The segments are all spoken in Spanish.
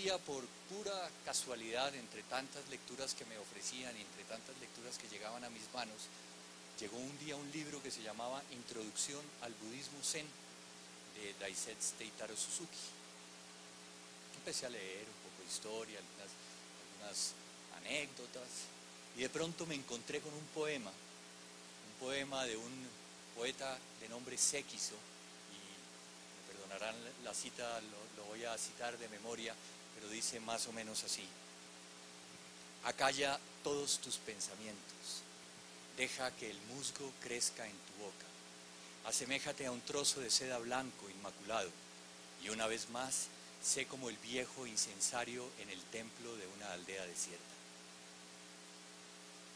día, por pura casualidad, entre tantas lecturas que me ofrecían y entre tantas lecturas que llegaban a mis manos, llegó un día un libro que se llamaba Introducción al Budismo Zen, de Daisetsu Teitaro Suzuki. Empecé a leer un poco de historia, algunas anécdotas, y de pronto me encontré con un poema de un poeta de nombre Sekiso, y me perdonarán la cita, lo voy a citar de memoria, pero dice más o menos así: acalla todos tus pensamientos, deja que el musgo crezca en tu boca, aseméjate a un trozo de seda blanco inmaculado, y una vez más, sé como el viejo incensario en el templo de una aldea desierta.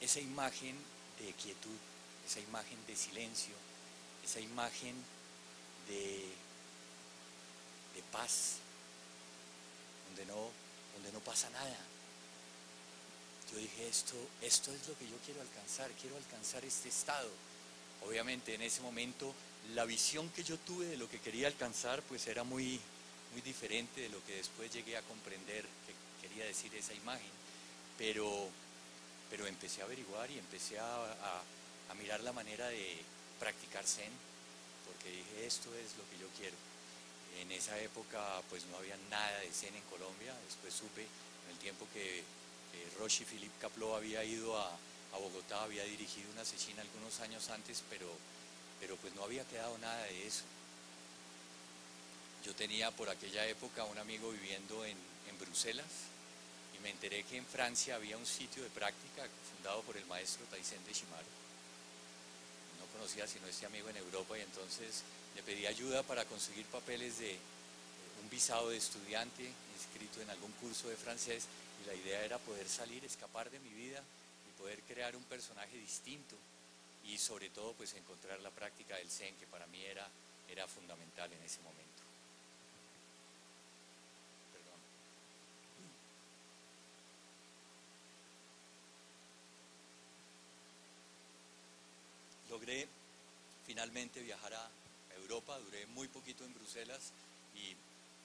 Esa imagen de quietud, esa imagen de silencio, esa imagen de paz, donde no pasa nada. Yo dije, esto es lo que yo quiero alcanzar este estado. Obviamente en ese momento la visión que yo tuve de lo que quería alcanzar pues era muy diferente de lo que después llegué a comprender que quería decir esa imagen, pero empecé a averiguar y empecé a mirar la manera de practicar Zen, porque dije, esto es lo que yo quiero. En esa época pues no había nada de Zen en Colombia. Después supe, en el tiempo que Roshi Philippe Kapleau había ido a Bogotá, había dirigido una sesión algunos años antes, pero pues no había quedado nada de eso. Yo tenía por aquella época un amigo viviendo en Bruselas, y me enteré que en Francia había un sitio de práctica fundado por el maestro Taisen de Shimaru. No conocía sino este amigo en Europa, y entonces le pedí ayuda para conseguir papeles de un visado de estudiante inscrito en algún curso de francés, y la idea era poder salir, escapar de mi vida y poder crear un personaje distinto, y sobre todo pues encontrar la práctica del Zen, que para mí era fundamental en ese momento. Perdón. Logré finalmente viajar a Europa, duré muy poquito en Bruselas y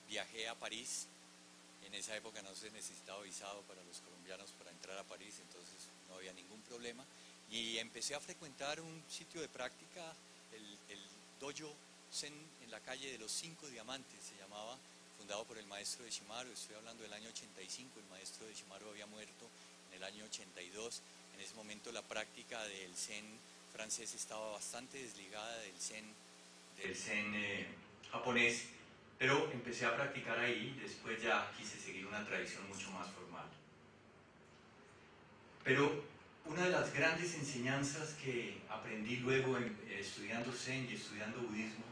viajé a París. En esa época no se necesitaba visado para los colombianos para entrar a París, entonces no había ningún problema. Y empecé a frecuentar un sitio de práctica, el Dojo Zen, en la calle de los 5 Diamantes se llamaba, fundado por el maestro de Shimaru. Estoy hablando del año 85, el maestro de Shimaru había muerto en el año 82. En ese momento la práctica del Zen francés estaba bastante desligada del Zen japonés, pero empecé a practicar ahí. Después ya quise seguir una tradición mucho más formal. Pero una de las grandes enseñanzas que aprendí luego estudiando Zen y estudiando budismo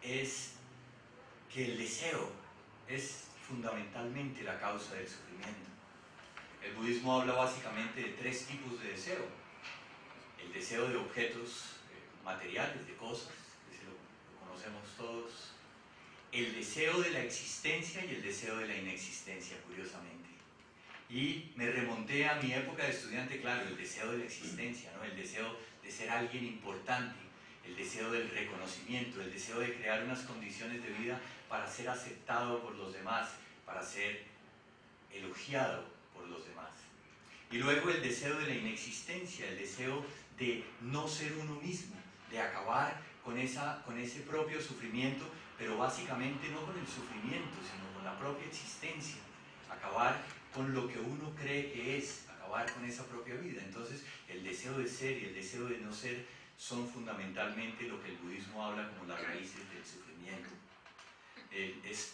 es que el deseo es fundamentalmente la causa del sufrimiento. El budismo habla básicamente de 3 tipos de deseo: el deseo de objetos materiales, de cosas, que lo conocemos todos; el deseo de la existencia y el deseo de la inexistencia, curiosamente. Y me remonté a mi época de estudiante, claro, el deseo de la existencia, ¿no? El deseo de ser alguien importante, el deseo del reconocimiento, el deseo de crear unas condiciones de vida para ser aceptado por los demás, para ser elogiado por los demás. Y luego el deseo de la inexistencia, el deseo de no ser uno mismo, de acabar con ese propio sufrimiento, pero básicamente no con el sufrimiento, sino con la propia existencia, acabar con lo que uno cree que es, acabar con esa propia vida. Entonces el deseo de ser y el deseo de no ser son fundamentalmente lo que el budismo habla como las raíces del sufrimiento. Es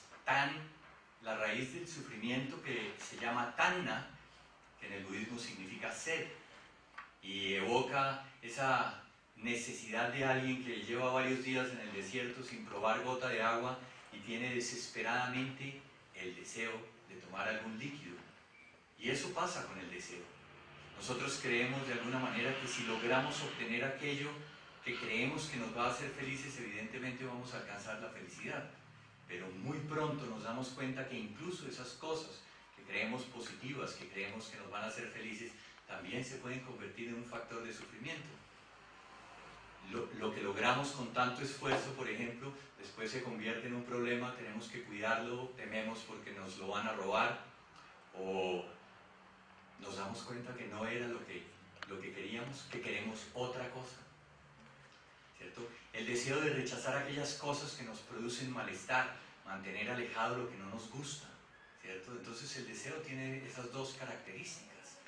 la raíz del sufrimiento que se llama tanna, que en el budismo significa sed, y evoca esa necesidad de alguien que lleva varios días en el desierto sin probar gota de agua y tiene desesperadamente el deseo de tomar algún líquido. Y eso pasa con el deseo. Nosotros creemos de alguna manera que si logramos obtener aquello que creemos que nos va a hacer felices, evidentemente vamos a alcanzar la felicidad. Pero muy pronto nos damos cuenta que incluso esas cosas que creemos positivas, que creemos que nos van a hacer felices, también se pueden convertir en un factor de sufrimiento. lo que logramos con tanto esfuerzo, por ejemplo, después se convierte en un problema, tenemos que cuidarlo, tememos porque nos lo van a robar, o nos damos cuenta que no era lo que queríamos, que queremos otra cosa, ¿cierto? El deseo de rechazar aquellas cosas que nos producen malestar, mantener alejado lo que no nos gusta, ¿cierto? Entonces el deseo tiene esas dos características: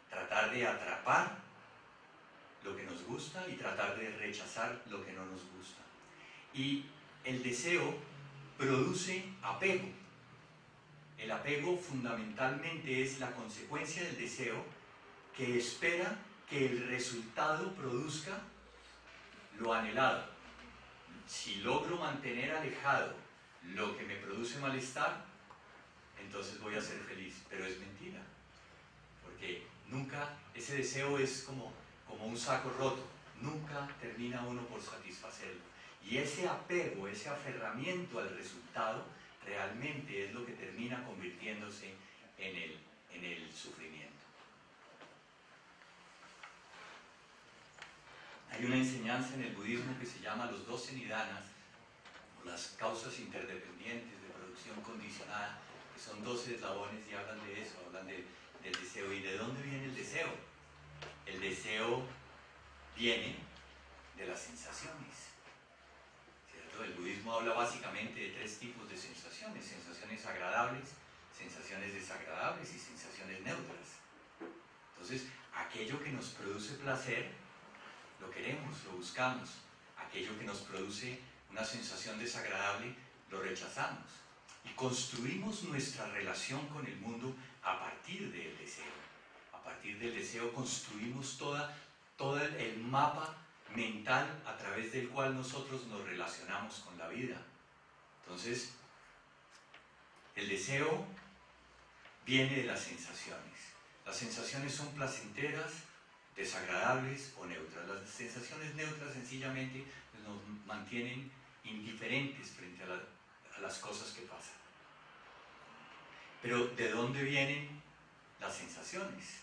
tratar de atrapar lo que nos gusta y tratar de rechazar lo que no nos gusta. Y el deseo produce apego. El apego fundamentalmente es la consecuencia del deseo que espera que el resultado produzca lo anhelado. Si logro mantener alejado lo que me produce malestar, entonces voy a ser feliz. Pero es mentira, porque nunca, ese deseo es como un saco roto, nunca termina uno por satisfacerlo. Y ese apego, ese aferramiento al resultado, realmente es lo que termina convirtiéndose en el sufrimiento. Hay una enseñanza en el budismo que se llama los 12 nidanas, o las causas interdependientes de producción condicionada, que son 12 eslabones y hablan de eso, hablan del deseo. ¿Y de dónde viene el deseo? El deseo viene de las sensaciones, ¿cierto? El budismo habla básicamente de 3 tipos de sensaciones: sensaciones agradables, sensaciones desagradables y sensaciones neutras. Entonces, aquello que nos produce placer, lo queremos, lo buscamos. Aquello que nos produce una sensación desagradable, lo rechazamos. Y construimos nuestra relación con el mundo a partir del deseo. A partir del deseo construimos todo el mapa mental a través del cual nosotros nos relacionamos con la vida. Entonces, el deseo viene de las sensaciones. Las sensaciones son placenteras, desagradables o neutras. Las sensaciones neutras sencillamente nos mantienen indiferentes frente a las cosas que pasan. Pero ¿de dónde vienen las sensaciones?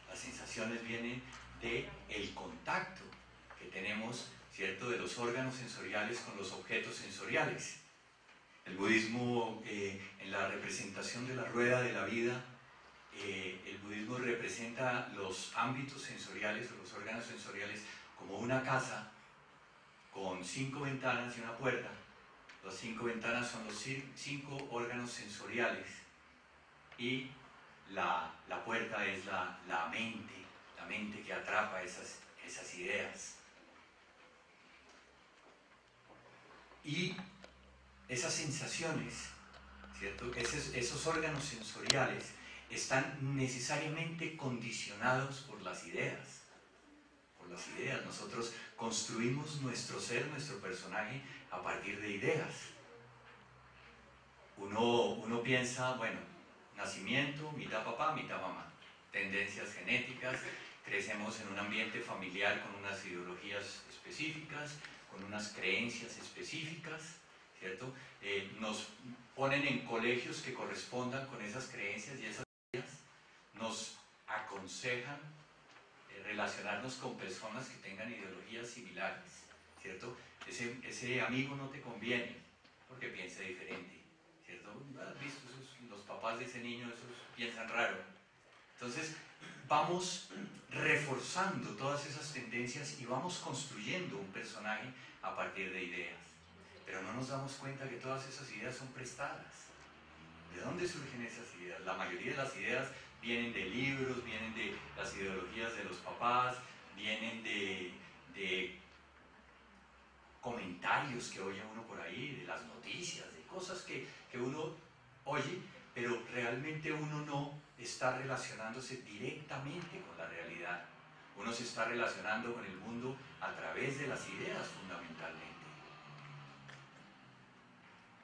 Las sensaciones vienen del contacto que tenemos, ¿cierto?, de los órganos sensoriales con los objetos sensoriales. El budismo, en la representación de la rueda de la vida, el budismo representa los ámbitos sensoriales o los órganos sensoriales como una casa con 5 ventanas y una puerta. Las 5 ventanas son los 5 órganos sensoriales y la puerta es la mente que atrapa esas ideas. Y esas sensaciones, ¿cierto?, esos órganos sensoriales están necesariamente condicionados por las ideas. Nosotros construimos nuestro ser, nuestro personaje, a partir de ideas. Uno piensa, bueno, nacimiento, mitad papá, mitad mamá. Tendencias genéticas, crecemos en un ambiente familiar con unas ideologías específicas, con unas creencias específicas, ¿cierto? Nos ponen en colegios que correspondan con esas creencias y esas ideas, nos aconsejan relacionarnos con personas que tengan ideologías similares, ¿cierto? Ese amigo no te conviene porque piensa diferente, ¿cierto? ¿Has visto los papás de ese niño? Esos piensan raro. Entonces vamos reforzando todas esas tendencias y vamos construyendo un personaje a partir de ideas. Pero no nos damos cuenta que todas esas ideas son prestadas. ¿De dónde surgen esas ideas? La mayoría de las ideas vienen de libros, vienen de las ideologías de los papás, vienen de comentarios que oye uno por ahí, de las noticias, de cosas que uno oye, pero realmente uno no está relacionándose directamente con la realidad. Uno se está relacionando con el mundo a través de las ideas fundamentalmente.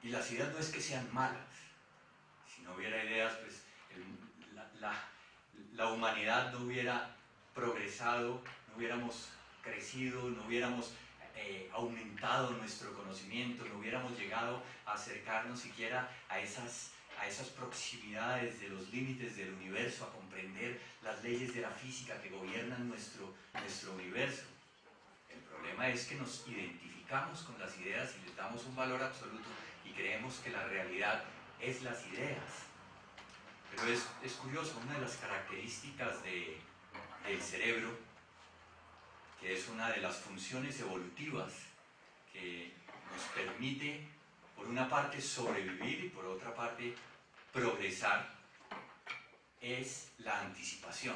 Y las ideas no es que sean malas. Si no hubiera ideas, pues la humanidad no hubiera progresado, no hubiéramos crecido, no hubiéramos aumentado nuestro conocimiento, no hubiéramos llegado a acercarnos siquiera a esas proximidades de los límites del universo, a comprender las leyes de la física que gobiernan nuestro universo. El problema es que nos identificamos con las ideas y les damos un valor absoluto y creemos que la realidad es las ideas. Pero es curioso, una de las características del cerebro, que es una de las funciones evolutivas que nos permite, por una parte, sobrevivir y por otra parte, progresar, es la anticipación.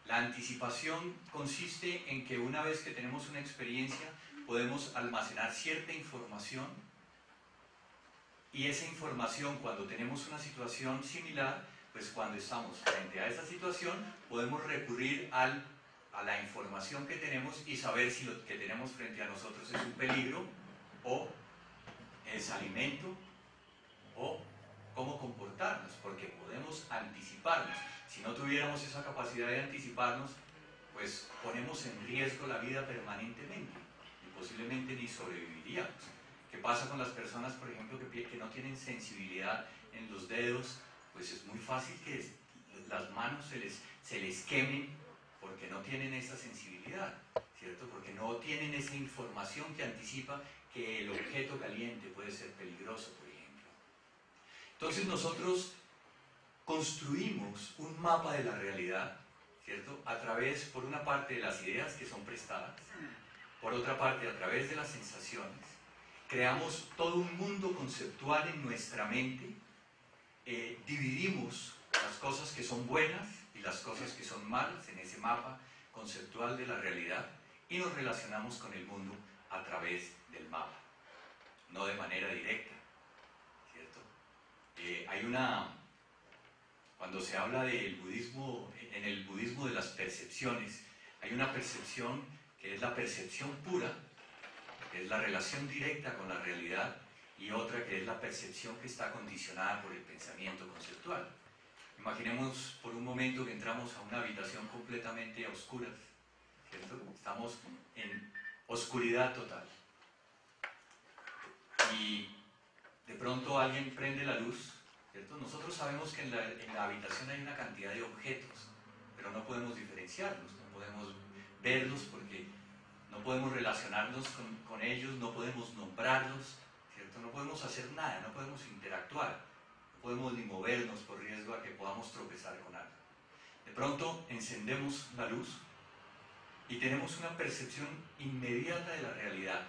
La anticipación consiste en que una vez que tenemos una experiencia, podemos almacenar cierta información y esa información, cuando tenemos una situación similar, pues cuando estamos frente a esa situación, podemos recurrir a la información que tenemos y saber si lo que tenemos frente a nosotros es un peligro o es alimento o cómo comportarnos, porque podemos anticiparnos. Si no tuviéramos esa capacidad de anticiparnos, pues ponemos en riesgo la vida permanentemente y posiblemente ni sobreviviríamos. ¿Qué pasa con las personas, por ejemplo, que no tienen sensibilidad en los dedos? Pues es muy fácil que las manos se les quemen porque no tienen esa sensibilidad, ¿cierto? Porque no tienen esa información que anticipa que el objeto caliente puede ser peligroso, por ejemplo. Entonces nosotros construimos un mapa de la realidad, ¿cierto? A través, por una parte, de las ideas que son prestadas, por otra parte, a través de las sensaciones. Creamos todo un mundo conceptual en nuestra mente, dividimos las cosas que son buenas y las cosas que son malas en ese mapa conceptual de la realidad y nos relacionamos con el mundo a través del mapa, no de manera directa, ¿cierto? Cuando se habla del budismo, en el budismo de las percepciones, hay una percepción que es la percepción pura, que es la relación directa con la realidad, y otra que es la percepción que está condicionada por el pensamiento conceptual. Imaginemos por un momento que entramos a una habitación completamente a oscuras, ¿cierto? Estamos en oscuridad total. Y de pronto alguien prende la luz, ¿cierto? Nosotros sabemos que en la habitación hay una cantidad de objetos, pero no podemos diferenciarlos, no podemos verlos porque no podemos relacionarnos con ellos, no podemos nombrarlos, ¿cierto? No podemos hacer nada, no podemos interactuar, no podemos ni movernos por riesgo a que podamos tropezar con algo. De pronto encendemos la luz y tenemos una percepción inmediata de la realidad.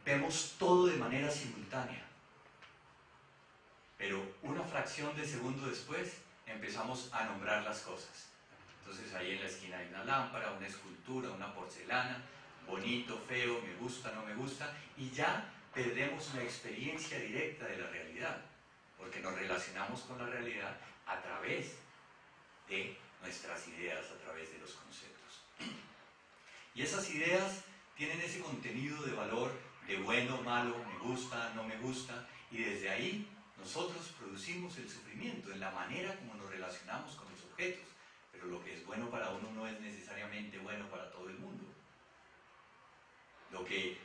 Vemos todo de manera simultánea. Pero una fracción de segundo después empezamos a nombrar las cosas. Entonces ahí en la esquina hay una lámpara, una escultura, una porcelana, bonito, feo, me gusta, no me gusta, y ya perdemos la experiencia directa de la realidad, porque nos relacionamos con la realidad a través de nuestras ideas, a través de los conceptos. Y esas ideas tienen ese contenido de valor de bueno, malo, me gusta, no me gusta, y desde ahí nosotros producimos el sufrimiento en la manera como nos relacionamos con los objetos. Pero lo que es bueno para uno no es necesariamente bueno para todo el mundo. Lo que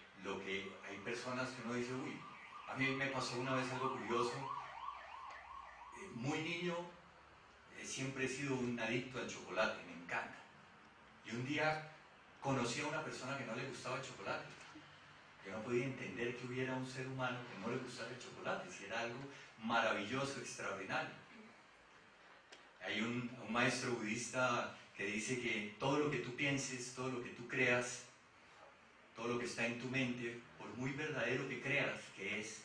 hay personas que uno dice, uy, a mí me pasó una vez algo curioso. Muy niño, siempre he sido un adicto al chocolate, me encanta. Y un día conocí a una persona que no le gustaba el chocolate. Yo no podía entender que hubiera un ser humano que no le gustara el chocolate, si era algo maravilloso, extraordinario. Hay un maestro budista que dice que todo lo que tú pienses, todo lo que tú creas, todo lo que está en tu mente, por muy verdadero que creas que es,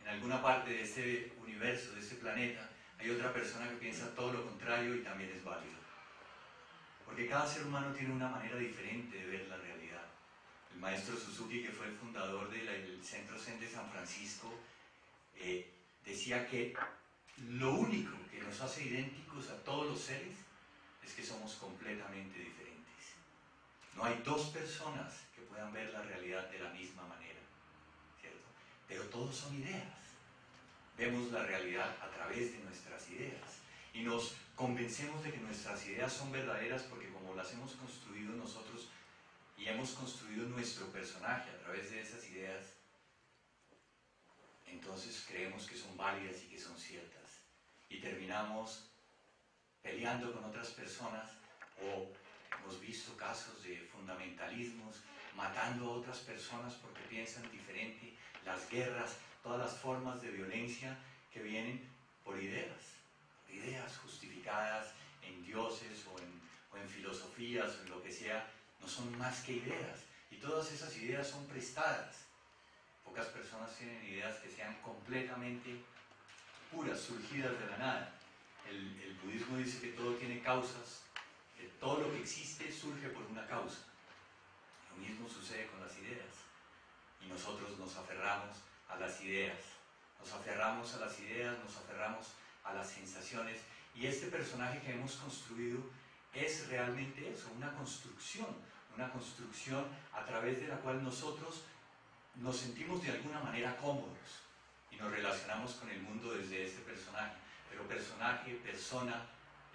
en alguna parte de este universo, de este planeta, hay otra persona que piensa todo lo contrario y también es válido. Porque cada ser humano tiene una manera diferente de ver la realidad. El maestro Suzuki, que fue el fundador del Centro Zen de San Francisco, decía que lo único que nos hace idénticos a todos los seres es que somos completamente diferentes. No hay dos personas que puedan ver la realidad de la misma manera, ¿cierto? Pero todos son ideas. Vemos la realidad a través de nuestras ideas y nos convencemos de que nuestras ideas son verdaderas porque como las hemos construido nosotros y hemos construido nuestro personaje a través de esas ideas, entonces creemos que son válidas y que son ciertas. Y terminamos peleando con otras personas o Hemos visto casos de fundamentalismos matando a otras personas porque piensan diferente, las guerras, todas las formas de violencia que vienen por ideas justificadas en dioses o en filosofías o en lo que sea, no son más que ideas. Y todas esas ideas son prestadas. Pocas personas tienen ideas que sean completamente puras, surgidas de la nada. El budismo dice que todo tiene causas, que todo lo que existe surge por una causa. Lo mismo sucede con las ideas. Y nosotros nos aferramos a las ideas. Nos aferramos a las ideas, nos aferramos a las sensaciones. Y este personaje que hemos construido es realmente eso, una construcción a través de la cual nosotros nos sentimos de alguna manera cómodos y nos relacionamos con el mundo desde este personaje. Pero personaje, persona,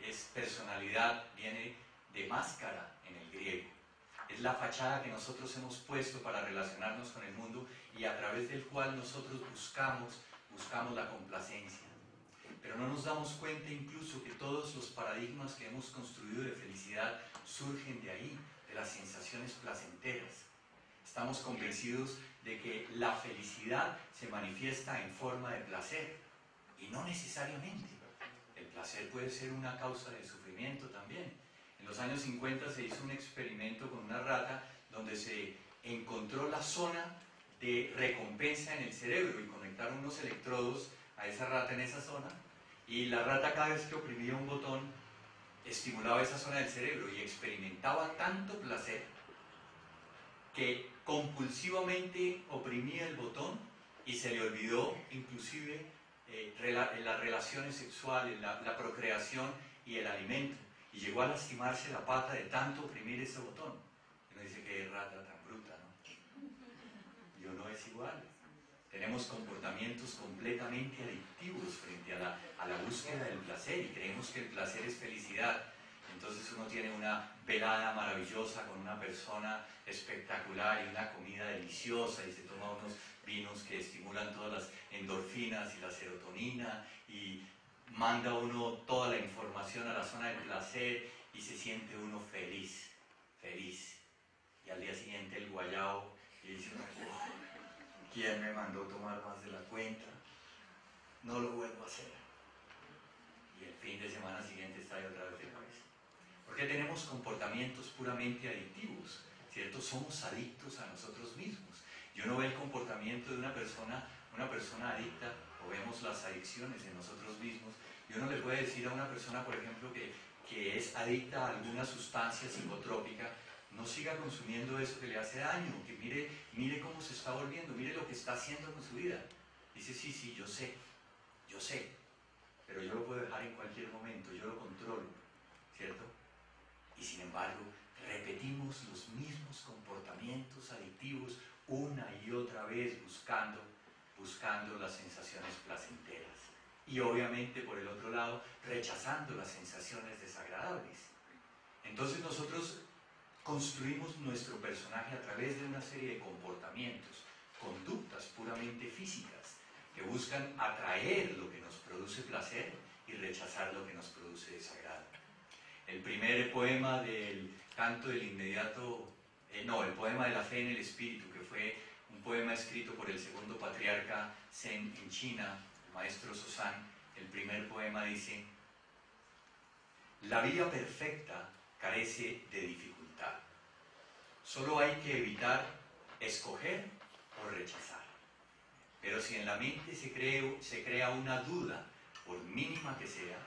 es personalidad, viene de máscara en el griego. Es la fachada que nosotros hemos puesto para relacionarnos con el mundo y a través del cual nosotros buscamos la complacencia. Pero no nos damos cuenta incluso que todos los paradigmas que hemos construido de felicidad surgen de ahí, de las sensaciones placenteras. Estamos convencidos de que la felicidad se manifiesta en forma de placer y no necesariamente. El placer puede ser una causa de sufrimiento también. En los años 50 se hizo un experimento con una rata donde se encontró la zona de recompensa en el cerebro y conectaron unos electrodos a esa rata en esa zona y la rata cada vez que oprimía un botón estimulaba esa zona del cerebro y experimentaba tanto placer que compulsivamente oprimía el botón y se le olvidó inclusive las relaciones sexuales, la procreación y el alimento. Y llegó a lastimarse la pata de tanto oprimir ese botón. Y uno dice, qué rata tan bruta, ¿no? Y uno es igual. Tenemos comportamientos completamente adictivos frente a la búsqueda del placer y creemos que el placer es felicidad. Entonces uno tiene una velada maravillosa con una persona espectacular y una comida deliciosa y se toma unos vinos que estimulan todas las endorfinas y la serotonina y manda uno toda la información a la zona del placer y se siente uno feliz, feliz. Y al día siguiente el guayao y dice uno, ¿quién me mandó tomar más de la cuenta? No lo vuelvo a hacer. Y el fin de semana siguiente está ahí otra vez de cabeza. Porque tenemos comportamientos puramente adictivos, ¿cierto? Somos adictos a nosotros mismos. Y uno ve el comportamiento de una persona adicta, o vemos las adicciones en nosotros mismos, y uno le puede decir a una persona, por ejemplo, que es adicta a alguna sustancia psicotrópica, no siga consumiendo eso que le hace daño, que mire cómo se está volviendo, mire lo que está haciendo con su vida. Dice, sí, yo sé, pero yo lo puedo dejar en cualquier momento, yo lo controlo, ¿cierto? Y sin embargo, repetimos los mismos comportamientos adictivos una y otra vez buscando las sensaciones placenteras. Y obviamente, por el otro lado, rechazando las sensaciones desagradables. Entonces nosotros construimos nuestro personaje a través de una serie de comportamientos, conductas puramente físicas, que buscan atraer lo que nos produce placer y rechazar lo que nos produce desagrado. El primer poema del canto del inmediato, el poema de la fe en el espíritu, que fue un poema escrito por el segundo patriarca Zen en China, el maestro Sosán, el primer poema dice: la vía perfecta carece de dificultad. Solo hay que evitar escoger o rechazar. Pero si en la mente se crea una duda, por mínima que sea,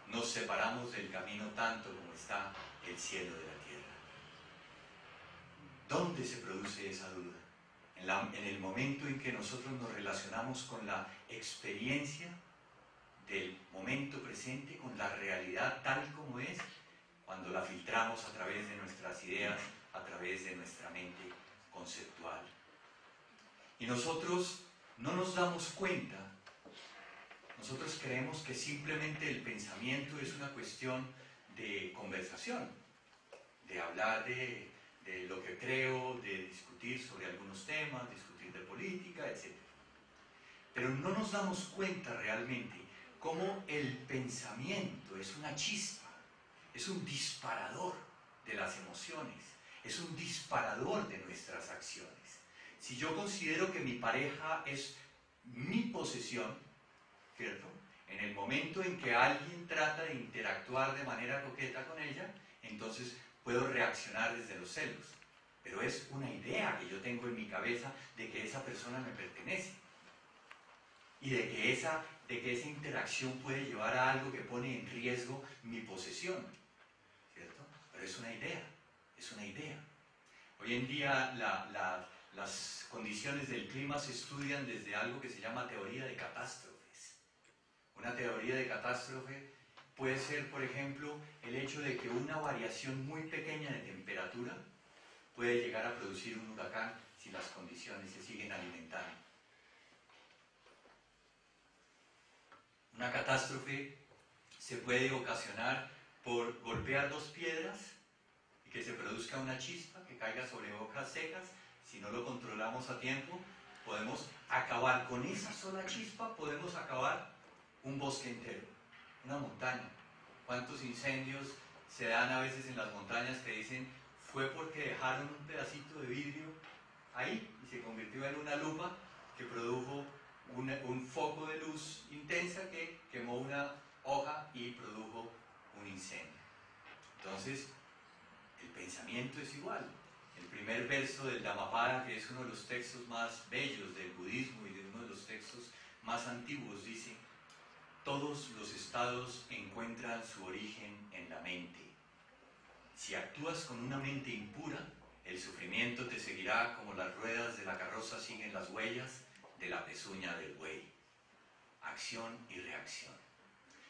nos separamos del camino tanto como está el cielo de la tierra. ¿Dónde se produce esa duda? En el momento en que nosotros nos relacionamos con la experiencia del momento presente, con la realidad tal como es, cuando la filtramos a través de nuestras ideas, a través de nuestra mente conceptual. Y nosotros no nos damos cuenta. Nosotros creemos que simplemente el pensamiento es una cuestión de conversación, de hablar de lo que creo, de discutir sobre algunos temas, discutir de política, etc. Pero no nos damos cuenta realmente cómo el pensamiento es una chispa, es un disparador de las emociones, es un disparador de nuestras acciones. Si yo considero que mi pareja es mi posesión, ¿cierto? En el momento en que alguien trata de interactuar de manera coqueta con ella, entonces puedo reaccionar desde los celos. Pero es una idea que yo tengo en mi cabeza de que esa persona me pertenece. Y de que esa interacción puede llevar a algo que pone en riesgo mi posesión, ¿cierto? Pero es una idea, es una idea. Hoy en día las condiciones del clima se estudian desde algo que se llama teoría de catástrofes. Una teoría de catástrofe puede ser, por ejemplo, el hecho de que una variación muy pequeña de temperatura puede llegar a producir un huracán si las condiciones se siguen alimentando. Una catástrofe se puede ocasionar por golpear dos piedras y que se produzca una chispa que caiga sobre hojas secas. Si no lo controlamos a tiempo, podemos acabar con esa sola chispa, podemos acabar un bosque entero, una montaña. ¿Cuántos incendios se dan a veces en las montañas que dicen fue porque dejaron un pedacito de vidrio ahí y se convirtió en una lupa que produjo un foco de luz intensa que quemó una hoja y produjo un incendio? Entonces, el pensamiento es igual. El primer verso del Dhammapada, que es uno de los textos más bellos del budismo y de uno de los textos más antiguos, dice: todos los estados encuentran su origen en la mente. Si actúas con una mente impura, el sufrimiento te seguirá como las ruedas de la carroza siguen las huellas de la pezuña del buey. Acción y reacción.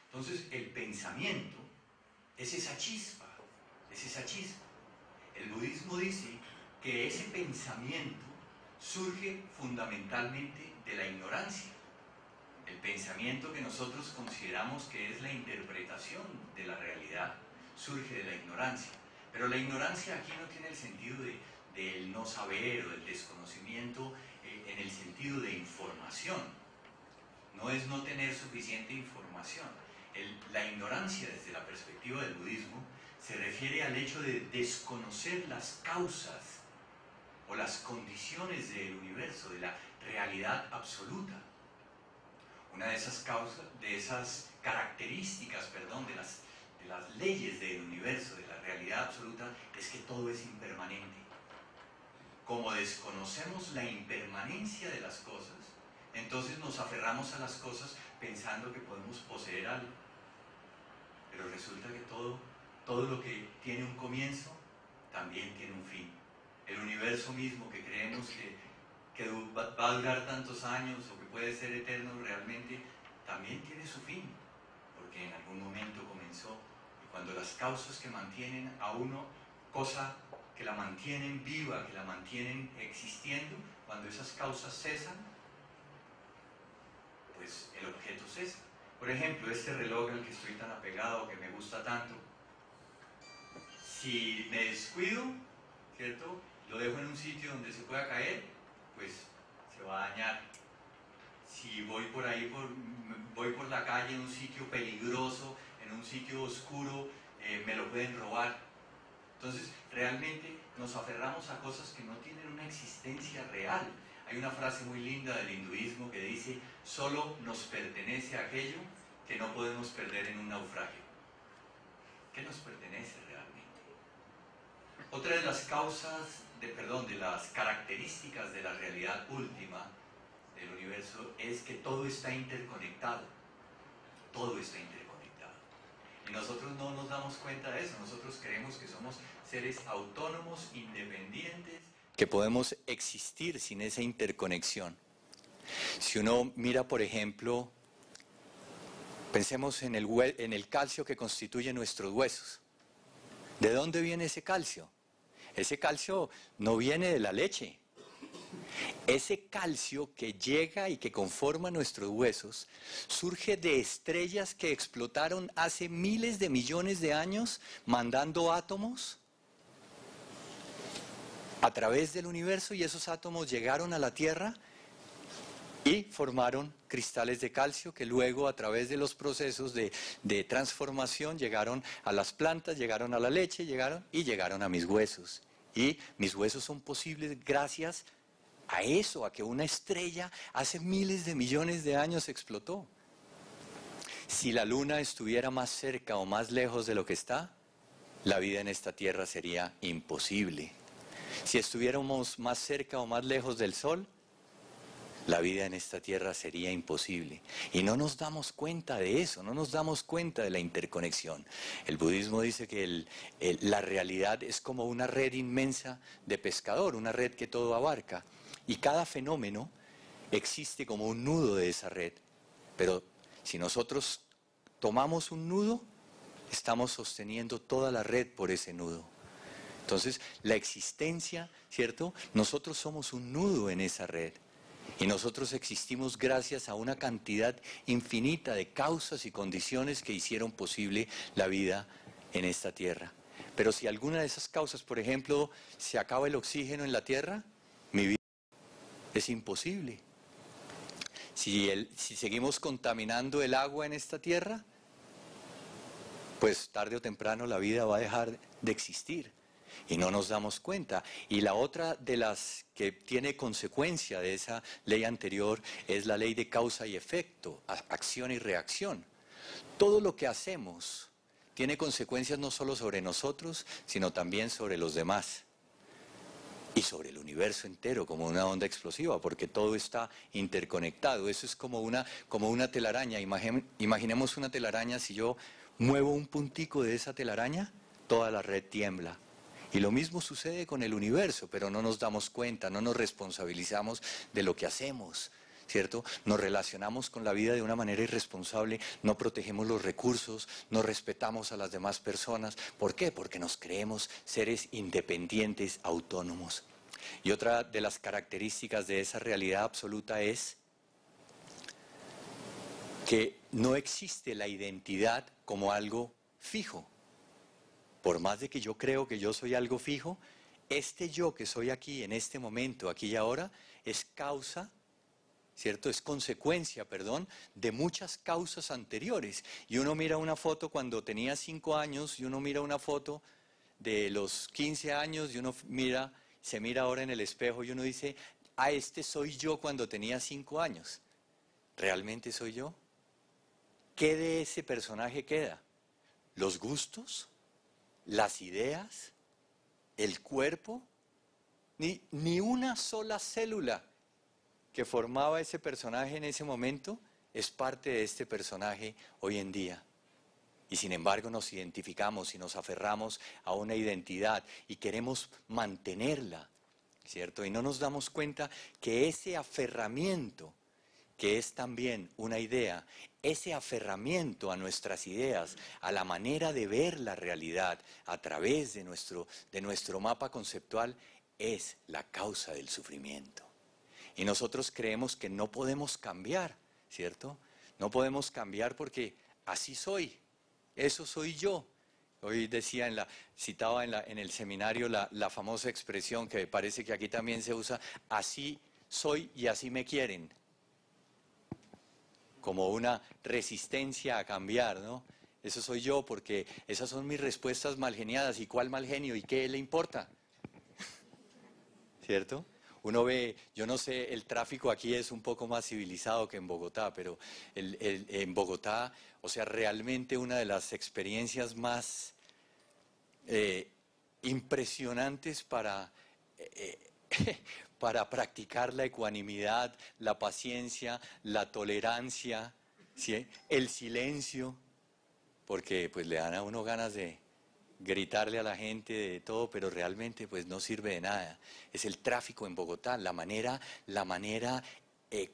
Entonces, el pensamiento es esa chispa, es esa chispa. El budismo dice que ese pensamiento surge fundamentalmente de la ignorancia. El pensamiento que nosotros consideramos que es la interpretación de la realidad surge de la ignorancia. Pero la ignorancia aquí no tiene el sentido del no saber o del desconocimiento en el sentido de información. No es no tener suficiente información. La ignorancia desde la perspectiva del budismo se refiere al hecho de desconocer las causas o las condiciones del universo, de la realidad absoluta. Una de esas causas, de esas características, de las leyes del universo, de la realidad absoluta, es que todo es impermanente. Como desconocemos la impermanencia de las cosas, entonces nos aferramos a las cosas pensando que podemos poseer algo. Pero resulta que todo lo que tiene un comienzo también tiene un fin. El universo mismo que creemos que va a durar tantos años o que puede ser eterno, realmente también tiene su fin, porque en algún momento comenzó. Y cuando las causas que mantienen a una cosa, que la mantienen viva, que la mantienen existiendo, cuando esas causas cesan, pues el objeto cesa. Por ejemplo, este reloj al que estoy tan apegado, que me gusta tanto, si me descuido, ¿cierto?, lo dejo en un sitio donde se pueda caer, pues se va a dañar. Si voy por ahí, voy por la calle en un sitio peligroso, en un sitio oscuro, me lo pueden robar. Entonces, realmente nos aferramos a cosas que no tienen una existencia real. Hay una frase muy linda del hinduismo que dice: solo nos pertenece aquello que no podemos perder en un naufragio. ¿Qué nos pertenece realmente? Otra de las causas, de las características de la realidad última del universo es que todo está interconectado. Todo está interconectado. Y nosotros no nos damos cuenta de eso. Nosotros creemos que somos seres autónomos, independientes, que podemos existir sin esa interconexión. Si uno mira, por ejemplo, pensemos en el calcio que constituye nuestros huesos. ¿De dónde viene ese calcio? Ese calcio no viene de la leche. Ese calcio que llega y que conforma nuestros huesos surge de estrellas que explotaron hace miles de millones de años, mandando átomos a través del universo, y esos átomos llegaron a la Tierra y formaron cristales de calcio que luego a través de los procesos de transformación llegaron a las plantas, llegaron a la leche, llegaron a mis huesos. Y mis huesos son posibles gracias a eso, a que una estrella hace miles de millones de años explotó. Si la luna estuviera más cerca o más lejos de lo que está, la vida en esta tierra sería imposible. Si estuviéramos más cerca o más lejos del sol, la vida en esta tierra sería imposible. Y no nos damos cuenta de eso, no nos damos cuenta de la interconexión. El budismo dice que la realidad es como una red inmensa de pescador, una red que todo abarca. Y cada fenómeno existe como un nudo de esa red. Pero si nosotros tomamos un nudo, estamos sosteniendo toda la red por ese nudo. Entonces, la existencia, ¿cierto? Nosotros somos un nudo en esa red. Y nosotros existimos gracias a una cantidad infinita de causas y condiciones que hicieron posible la vida en esta tierra. Pero si alguna de esas causas, por ejemplo, se acaba el oxígeno en la tierra, mi vida es imposible. Si seguimos contaminando el agua en esta tierra, pues tarde o temprano la vida va a dejar de existir. Y no nos damos cuenta. Y la otra de las que tiene consecuencia de esa ley anterior es la ley de causa y efecto, acción y reacción. Todo lo que hacemos tiene consecuencias no solo sobre nosotros, sino también sobre los demás. Y sobre el universo entero, como una onda explosiva, porque todo está interconectado. Eso es como una telaraña. Imaginemos una telaraña, si yo muevo un puntico de esa telaraña, toda la red tiembla. Y lo mismo sucede con el universo, pero no nos damos cuenta, no nos responsabilizamos de lo que hacemos, ¿cierto? Nos relacionamos con la vida de una manera irresponsable, no protegemos los recursos, no respetamos a las demás personas. ¿Por qué? Porque nos creemos seres independientes, autónomos. Y otra de las características de esa realidad absoluta es que no existe la identidad como algo fijo. Por más de que yo creo que yo soy algo fijo, este yo que soy aquí, en este momento, aquí y ahora, es causa, ¿cierto? Es consecuencia, perdón, de muchas causas anteriores. Y uno mira una foto cuando tenía 5 años, y uno mira una foto de los 15 años, y uno se mira ahora en el espejo, y uno dice, este soy yo cuando tenía 5 años. ¿Realmente soy yo? ¿Qué de ese personaje queda? ¿Los gustos? ¿Las ideas? ¿El cuerpo? Ni una sola célula que formaba ese personaje en ese momento es parte de este personaje hoy en día. Y sin embargo nos identificamos y nos aferramos a una identidad y queremos mantenerla, ¿cierto? Y no nos damos cuenta que ese aferramiento, que es también una idea, ese aferramiento a nuestras ideas, a la manera de ver la realidad a través de nuestro mapa conceptual, es la causa del sufrimiento. Y nosotros creemos que no podemos cambiar, ¿cierto? No podemos cambiar porque así soy, eso soy yo. Hoy citaba en el seminario la famosa expresión que parece que aquí también se usa, así soy y así me quieren. Como una resistencia a cambiar, ¿no? Eso soy yo porque esas son mis respuestas malgeniadas. ¿Y cuál mal genio? ¿Y qué le importa? ¿Cierto? Uno ve, yo no sé, el tráfico aquí es un poco más civilizado que en Bogotá, pero en Bogotá, o sea, realmente una de las experiencias más impresionantes para practicar la ecuanimidad, la paciencia, la tolerancia, ¿sí? El silencio, porque pues le dan a uno ganas de gritarle a la gente de todo, pero realmente pues no sirve de nada. Es el tráfico en Bogotá, la manera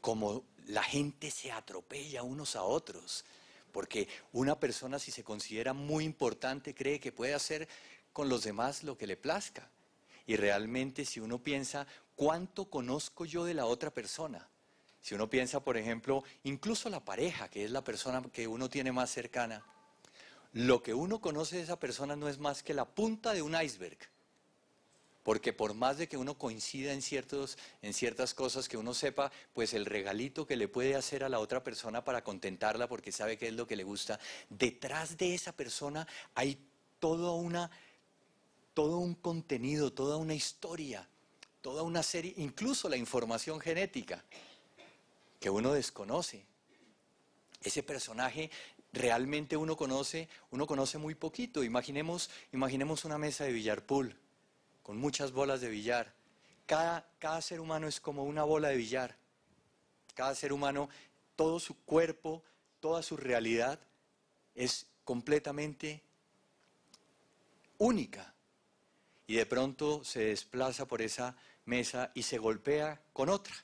como la gente se atropella unos a otros, porque una persona si se considera muy importante cree que puede hacer con los demás lo que le plazca. Y realmente si uno piensa, ¿cuánto conozco yo de la otra persona? Si uno piensa, por ejemplo, incluso la pareja, que es la persona que uno tiene más cercana, lo que uno conoce de esa persona no es más que la punta de un iceberg. Porque por más de que uno coincida en ciertas cosas, que uno sepa, pues el regalito que le puede hacer a la otra persona para contentarla porque sabe qué es lo que le gusta, detrás de esa persona hay toda todo un contenido, toda una historia, toda una serie, incluso la información genética que uno desconoce. Ese personaje realmente uno conoce muy poquito. Imaginemos una mesa de billar pool con muchas bolas de billar. Cada ser humano es como una bola de billar. Cada ser humano, todo su cuerpo, toda su realidad es completamente única. Y de pronto se desplaza por esa mesa y se golpea con otra.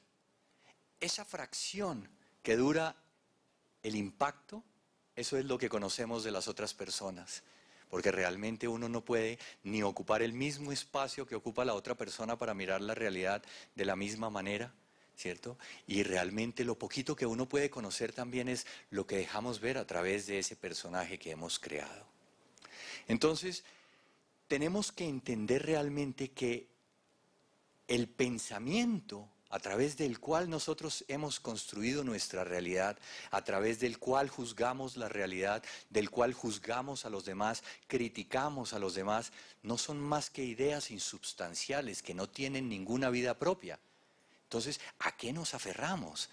Esa fracción que dura el impacto, eso es lo que conocemos de las otras personas. Porque realmente uno no puede ni ocupar el mismo espacio que ocupa la otra persona para mirar la realidad de la misma manera, ¿cierto? Y realmente lo poquito que uno puede conocer también es lo que dejamos ver a través de ese personaje que hemos creado. Entonces, tenemos que entender realmente que el pensamiento a través del cual nosotros hemos construido nuestra realidad, a través del cual juzgamos la realidad, del cual juzgamos a los demás, criticamos a los demás, no son más que ideas insubstanciales que no tienen ninguna vida propia. Entonces, ¿a qué nos aferramos?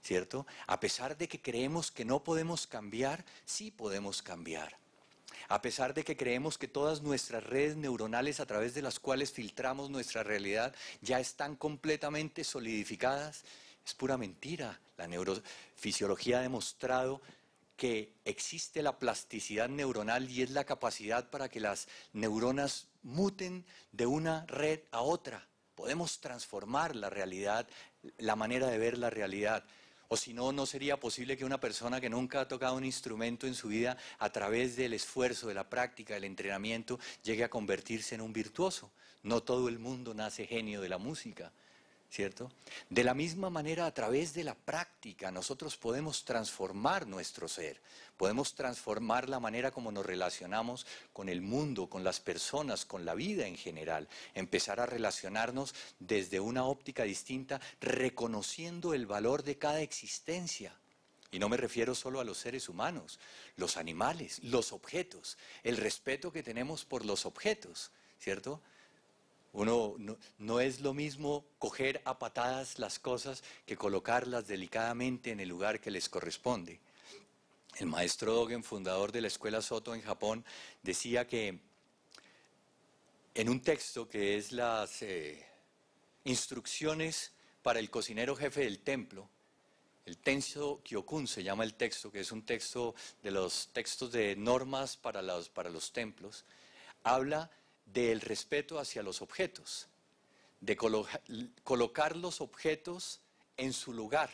¿Cierto? A pesar de que creemos que no podemos cambiar, sí podemos cambiar. A pesar de que creemos que todas nuestras redes neuronales a través de las cuales filtramos nuestra realidad ya están completamente solidificadas, es pura mentira. La neurofisiología ha demostrado que existe la plasticidad neuronal y es la capacidad para que las neuronas muten de una red a otra. Podemos transformar la realidad, la manera de ver la realidad. O si no, no sería posible que una persona que nunca ha tocado un instrumento en su vida, a través del esfuerzo, de la práctica, del entrenamiento, llegue a convertirse en un virtuoso. No todo el mundo nace genio de la música, ¿cierto? De la misma manera, a través de la práctica, nosotros podemos transformar nuestro ser, podemos transformar la manera como nos relacionamos con el mundo, con las personas, con la vida en general, empezar a relacionarnos desde una óptica distinta, reconociendo el valor de cada existencia. Y no me refiero solo a los seres humanos, los animales, los objetos, el respeto que tenemos por los objetos, ¿cierto? Uno no es lo mismo coger a patadas las cosas que colocarlas delicadamente en el lugar que les corresponde. El maestro Dogen, fundador de la escuela Soto en Japón, decía que en un texto que es las instrucciones para el cocinero jefe del templo, el Tensho Kyokun se llama el texto, que es un texto de los textos de normas para los templos, habla del respeto hacia los objetos, de colocar los objetos en su lugar,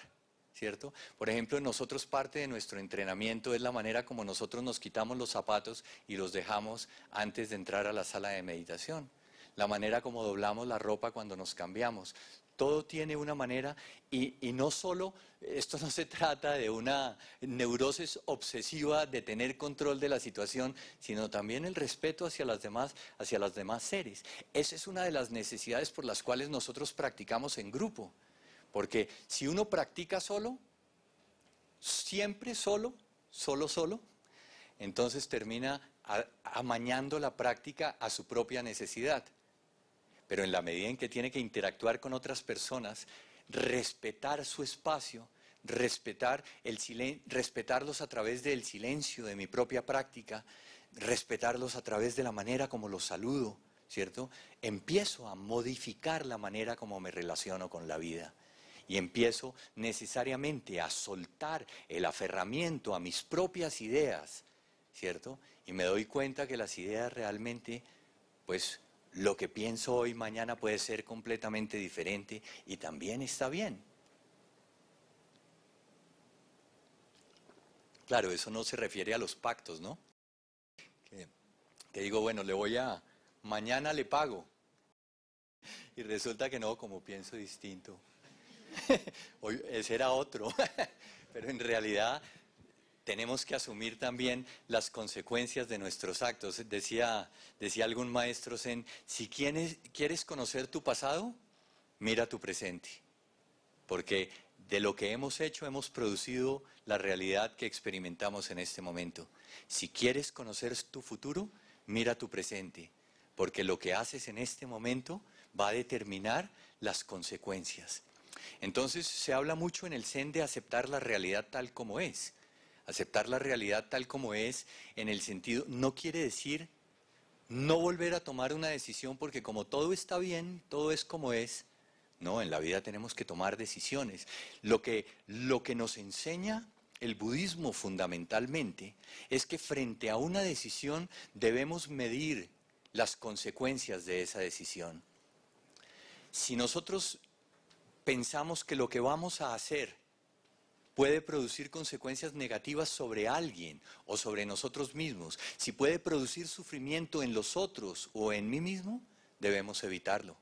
¿cierto? Por ejemplo, nosotros parte de nuestro entrenamiento es la manera como nosotros nos quitamos los zapatos y los dejamos antes de entrar a la sala de meditación, la manera como doblamos la ropa cuando nos cambiamos. Todo tiene una manera y no solo, esto no se trata de una neurosis obsesiva de tener control de la situación, sino también el respeto hacia los demás seres. Esa es una de las necesidades por las cuales nosotros practicamos en grupo. Porque si uno practica solo, siempre solo, entonces termina amañando la práctica a su propia necesidad. Pero en la medida en que tiene que interactuar con otras personas, respetar su espacio, respetarlos a través del silencio de mi propia práctica, respetarlos a través de la manera como los saludo, ¿cierto? Empiezo a modificar la manera como me relaciono con la vida. Y empiezo necesariamente a soltar el aferramiento a mis propias ideas, ¿cierto? Y me doy cuenta que las ideas realmente, pues, lo que pienso hoy, mañana puede ser completamente diferente y también está bien. Claro, eso no se refiere a los pactos, ¿no? Que digo, bueno, mañana le pago. Y resulta que no, como pienso distinto. Hoy, ese era otro. Pero en realidad tenemos que asumir también las consecuencias de nuestros actos. Decía algún maestro zen, si quieres conocer tu pasado, mira tu presente, porque de lo que hemos hecho hemos producido la realidad que experimentamos en este momento. Si quieres conocer tu futuro, mira tu presente, porque lo que haces en este momento va a determinar las consecuencias. Entonces se habla mucho en el Zen de aceptar la realidad tal como es. Aceptar la realidad tal como es en el sentido, no quiere decir no volver a tomar una decisión porque como todo está bien, todo es como es. No, en la vida tenemos que tomar decisiones. Lo que nos enseña el budismo fundamentalmente es que frente a una decisión debemos medir las consecuencias de esa decisión. Si nosotros pensamos que lo que vamos a hacer puede producir consecuencias negativas sobre alguien o sobre nosotros mismos, si puede producir sufrimiento en los otros o en mí mismo, debemos evitarlo.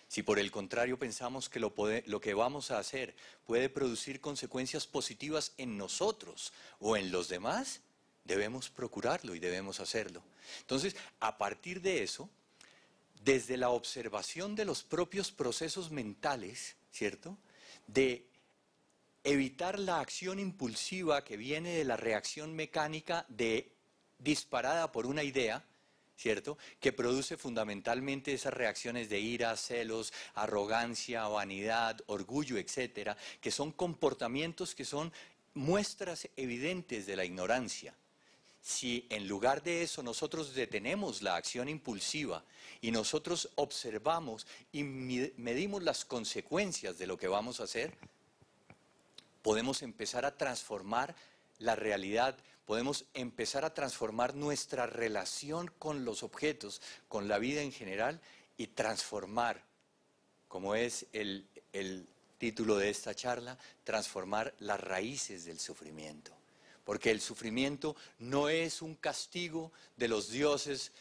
Si por el contrario pensamos que lo que vamos a hacer puede producir consecuencias positivas en nosotros o en los demás, debemos procurarlo y debemos hacerlo. Entonces, a partir de eso, desde la observación de los propios procesos mentales, ¿cierto?, de evitar la acción impulsiva que viene de la reacción mecánica disparada por una idea, ¿cierto?, que produce fundamentalmente esas reacciones de ira, celos, arrogancia, vanidad, orgullo, etcétera, que son comportamientos que son muestras evidentes de la ignorancia. Si en lugar de eso nosotros detenemos la acción impulsiva y nosotros observamos y medimos las consecuencias de lo que vamos a hacer, podemos empezar a transformar la realidad, podemos empezar a transformar nuestra relación con los objetos, con la vida en general y transformar, como es el título de esta charla, transformar las raíces del sufrimiento. Porque el sufrimiento no es un castigo de los dioses,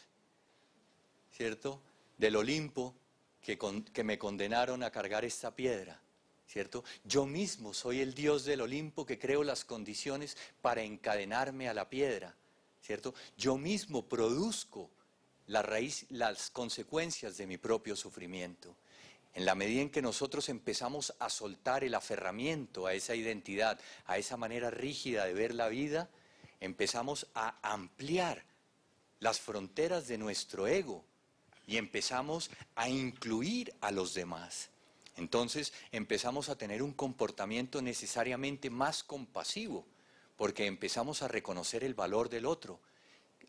¿cierto?, del Olimpo que me condenaron a cargar esta piedra. ¿Cierto? Yo mismo soy el Dios del Olimpo que creo las condiciones para encadenarme a la piedra, ¿cierto? Yo mismo produzco las consecuencias de mi propio sufrimiento. En la medida en que nosotros empezamos a soltar el aferramiento a esa identidad, a esa manera rígida de ver la vida, empezamos a ampliar las fronteras de nuestro ego y empezamos a incluir a los demás. Entonces empezamos a tener un comportamiento necesariamente más compasivo, porque empezamos a reconocer el valor del otro,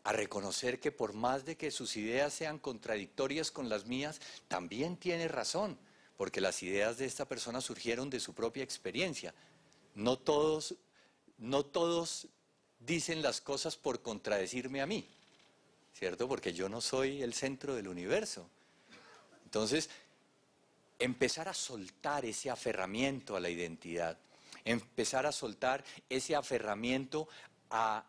a reconocer que por más de que sus ideas sean contradictorias con las mías, también tiene razón, porque las ideas de esta persona surgieron de su propia experiencia. No todos dicen las cosas por contradecirme a mí, ¿cierto? Porque yo no soy el centro del universo. Entonces, empezar a soltar ese aferramiento a la identidad, empezar a soltar ese aferramiento a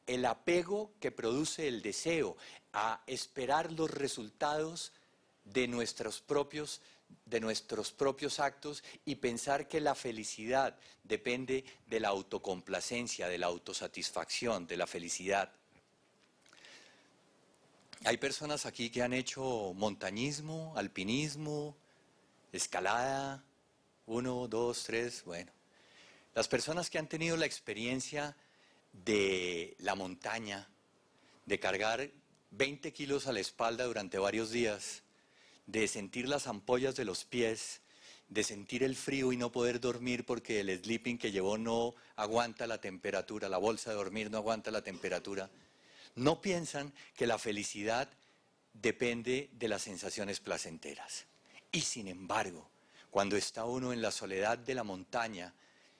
el apego que produce el deseo, a esperar los resultados de nuestros propios actos y pensar que la felicidad depende de la autocomplacencia, de la autosatisfacción, de la felicidad. Hay personas aquí que han hecho montañismo, alpinismo, escalada, 1, 2, 3, bueno. Las personas que han tenido la experiencia de la montaña, de cargar 20 kilos a la espalda durante varios días, de sentir las ampollas de los pies, de sentir el frío y no poder dormir porque el sleeping que llevó no aguanta la temperatura, la bolsa de dormir no aguanta la temperatura, no piensan que la felicidad depende de las sensaciones placenteras. Y sin embargo, cuando está uno en la soledad de la montaña,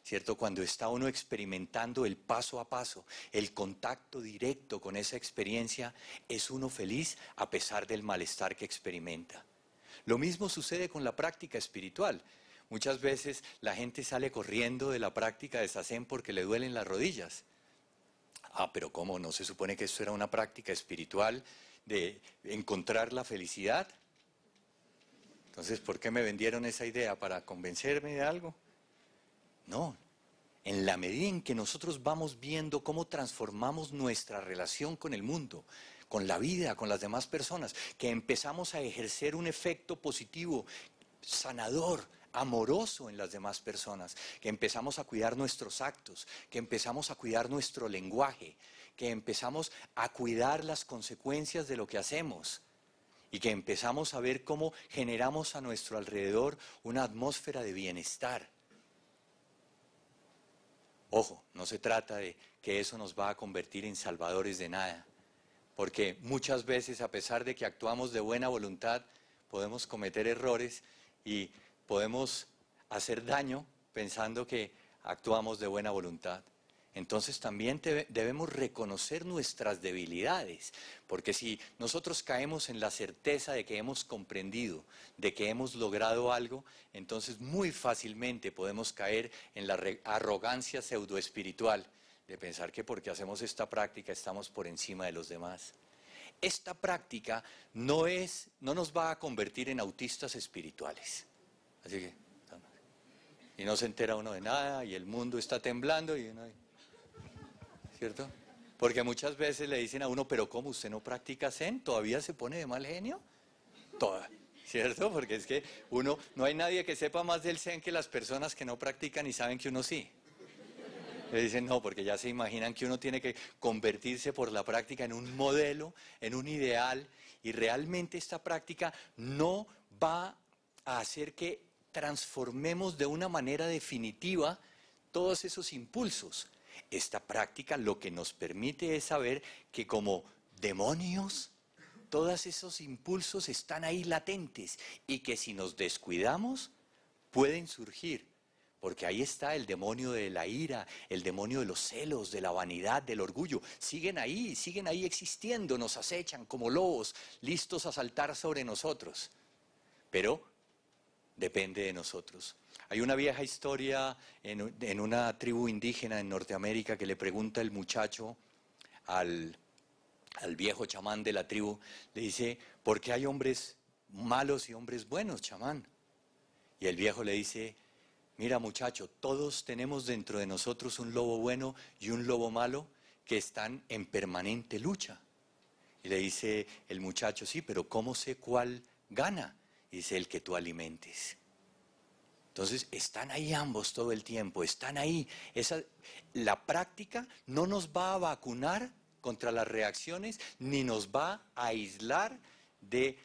¿cierto?, cuando está uno experimentando el paso a paso, el contacto directo con esa experiencia, es uno feliz a pesar del malestar que experimenta. Lo mismo sucede con la práctica espiritual. Muchas veces la gente sale corriendo de la práctica de Zazen porque le duelen las rodillas. Ah, pero ¿cómo? ¿No se supone que esto era una práctica espiritual de encontrar la felicidad? Entonces, ¿por qué me vendieron esa idea? ¿Para convencerme de algo? No. en la medida en que nosotros vamos viendo cómo transformamos nuestra relación con el mundo, con la vida, con las demás personas, que empezamos a ejercer un efecto positivo, sanador, amoroso en las demás personas, que empezamos a cuidar nuestros actos, que empezamos a cuidar nuestro lenguaje, que empezamos a cuidar las consecuencias de lo que hacemos y que empezamos a ver cómo generamos a nuestro alrededor una atmósfera de bienestar. Ojo, no se trata de que eso nos va a convertir en salvadores de nada, porque muchas veces, a pesar de que actuamos de buena voluntad, podemos cometer errores y podemos hacer daño pensando que actuamos de buena voluntad. Entonces también debemos reconocer nuestras debilidades, porque si nosotros caemos en la certeza de que hemos comprendido, de que hemos logrado algo, entonces muy fácilmente podemos caer en la arrogancia pseudoespiritual de pensar que porque hacemos esta práctica estamos por encima de los demás. Esta práctica no nos va a convertir en autistas espirituales. Así que, y no se entera uno de nada, y el mundo está temblando, y uno, ¿cierto? Porque muchas veces le dicen a uno, pero ¿cómo usted no practica Zen? ¿Todavía se pone de mal genio? ¿Cierto? Porque es que no hay nadie que sepa más del Zen que las personas que no practican y saben que uno sí. Le dicen no, porque ya se imaginan que uno tiene que convertirse por la práctica en un modelo, en un ideal, y realmente esta práctica no va a hacer que transformemos de una manera definitiva todos esos impulsos. Esta práctica lo que nos permite es saber que como demonios, todos esos impulsos están ahí latentes y que si nos descuidamos, pueden surgir. Porque ahí está el demonio de la ira, el demonio de los celos, de la vanidad, del orgullo. Siguen ahí existiendo, nos acechan como lobos, listos a saltar sobre nosotros. Pero depende de nosotros. Hay una vieja historia en una tribu indígena en Norteamérica que le pregunta el muchacho al viejo chamán de la tribu, le dice, ¿por qué hay hombres malos y hombres buenos, chamán? Y el viejo le dice, mira muchacho, todos tenemos dentro de nosotros un lobo bueno y un lobo malo que están en permanente lucha. Y le dice el muchacho, sí, pero ¿cómo sé cuál gana? Y dice, el que tú alimentes. Entonces, están ahí ambos todo el tiempo, están ahí. La práctica no nos va a vacunar contra las reacciones, ni nos va a aislar de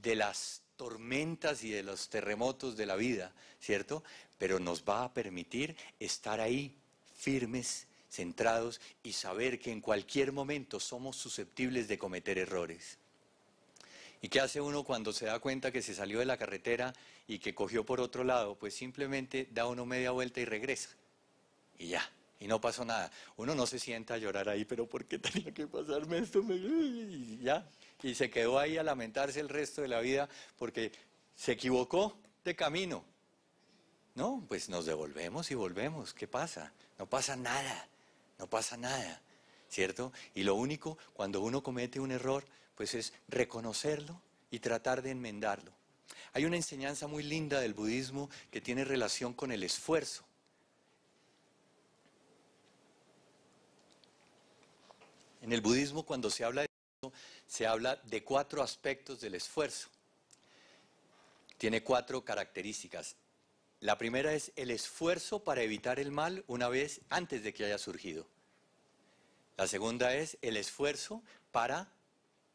las tormentas y de los terremotos de la vida, ¿cierto? Pero nos va a permitir estar ahí firmes, centrados y saber que en cualquier momento somos susceptibles de cometer errores. ¿Y qué hace uno cuando se da cuenta que se salió de la carretera y que cogió por otro lado? Pues simplemente da uno media vuelta y regresa. Y ya, y no pasó nada. Uno no se sienta a llorar ahí, pero ¿por qué tenía que pasarme esto? Y ya, y se quedó ahí a lamentarse el resto de la vida porque se equivocó de camino. No, pues nos devolvemos y volvemos. ¿Qué pasa? No pasa nada, no pasa nada, ¿cierto? Y lo único, cuando uno comete un error, pues es reconocerlo y tratar de enmendarlo. Hay una enseñanza muy linda del budismo que tiene relación con el esfuerzo. En el budismo, cuando se habla de eso, se habla de 4 aspectos del esfuerzo. Tiene 4 características. La primera es el esfuerzo para evitar el mal una vez antes de que haya surgido. La segunda es el esfuerzo para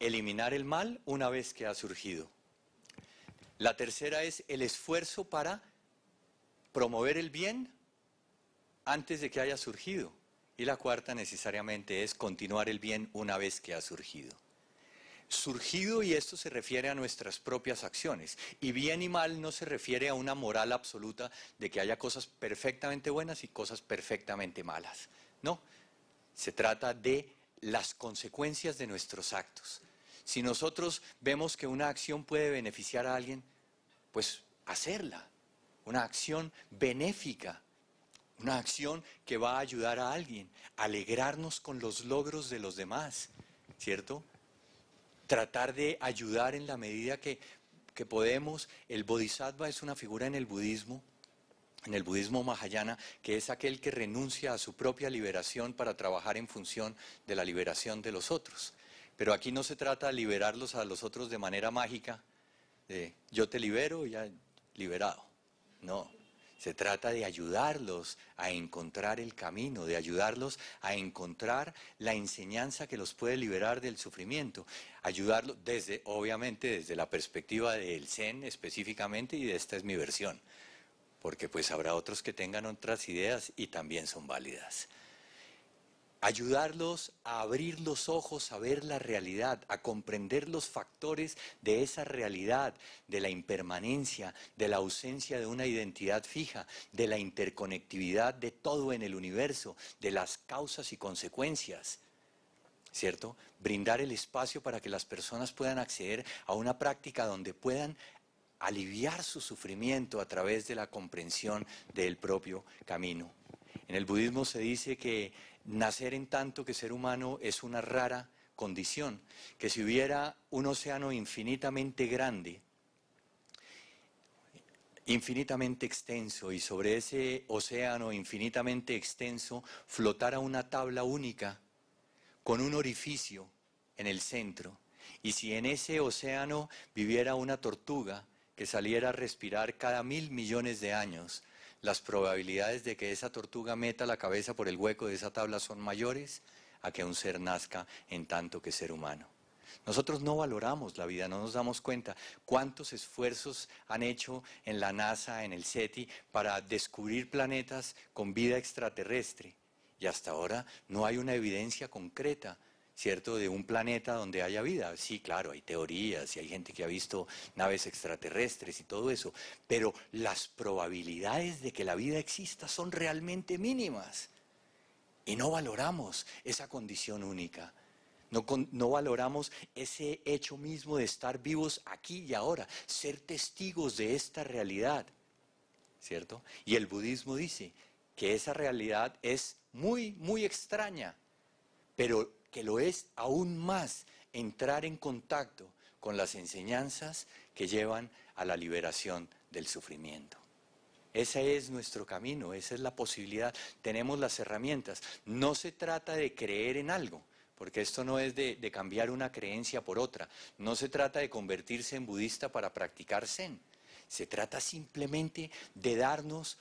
eliminar el mal una vez que ha surgido. La tercera es el esfuerzo para promover el bien antes de que haya surgido. Y la cuarta necesariamente es continuar el bien una vez que ha surgido. Surgido, y esto se refiere a nuestras propias acciones. Y bien y mal no se refiere a una moral absoluta de que haya cosas perfectamente buenas y cosas perfectamente malas. No, se trata de las consecuencias de nuestros actos. Si nosotros vemos que una acción puede beneficiar a alguien, pues hacerla. Una acción benéfica, una acción que va a ayudar a alguien, alegrarnos con los logros de los demás, ¿cierto? Tratar de ayudar en la medida que podemos. El bodhisattva es una figura en el budismo en el budismo mahayana, que es aquel que renuncia a su propia liberación para trabajar en función de la liberación de los otros. Pero aquí no se trata de liberarlos a los otros de manera mágica, de yo te libero y ya liberado. No, se trata de ayudarlos a encontrar el camino, de ayudarlos a encontrar la enseñanza que los puede liberar del sufrimiento. Ayudarlos desde, obviamente, desde la perspectiva del Zen específicamente, y esta es mi versión, porque pues habrá otros que tengan otras ideas y también son válidas. Ayudarlos a abrir los ojos, a ver la realidad, a comprender los factores de esa realidad, de la impermanencia, de la ausencia de una identidad fija, de la interconectividad de todo en el universo, de las causas y consecuencias, ¿cierto? Brindar el espacio para que las personas puedan acceder a una práctica donde puedan aliviar su sufrimiento a través de la comprensión del propio camino. En el budismo se dice que nacer en tanto que ser humano es una rara condición, que si hubiera un océano infinitamente grande, infinitamente extenso, y sobre ese océano infinitamente extenso flotara una tabla única con un orificio en el centro, y si en ese océano viviera una tortuga que saliera a respirar cada 1.000 millones de años, las probabilidades de que esa tortuga meta la cabeza por el hueco de esa tabla son mayores a que un ser nazca en tanto que ser humano. Nosotros no valoramos la vida, no nos damos cuenta cuántos esfuerzos han hecho en la NASA, en el SETI, para descubrir planetas con vida extraterrestre. Y hasta ahora no hay una evidencia concreta, ¿cierto?, de un planeta donde haya vida. Sí, claro, hay teorías y hay gente que ha visto naves extraterrestres y todo eso, pero las probabilidades de que la vida exista son realmente mínimas. Y no valoramos esa condición única. No valoramos ese hecho mismo de estar vivos aquí y ahora, ser testigos de esta realidad, ¿cierto? Y el budismo dice que esa realidad es muy, muy extraña, pero que lo es aún más entrar en contacto con las enseñanzas que llevan a la liberación del sufrimiento. Ese es nuestro camino, esa es la posibilidad, tenemos las herramientas. No se trata de creer en algo, porque esto no es de cambiar una creencia por otra, no se trata de convertirse en budista para practicar Zen, se trata simplemente de darnos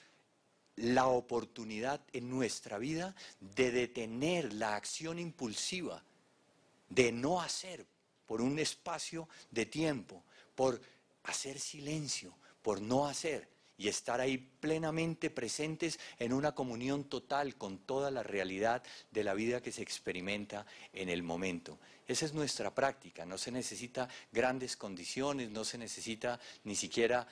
la oportunidad en nuestra vida de detener la acción impulsiva, de no hacer por un espacio de tiempo, por hacer silencio, por no hacer, y estar ahí plenamente presentes en una comunión total con toda la realidad de la vida que se experimenta en el momento. Esa es nuestra práctica, no se necesita grandes condiciones, no se necesita ni siquiera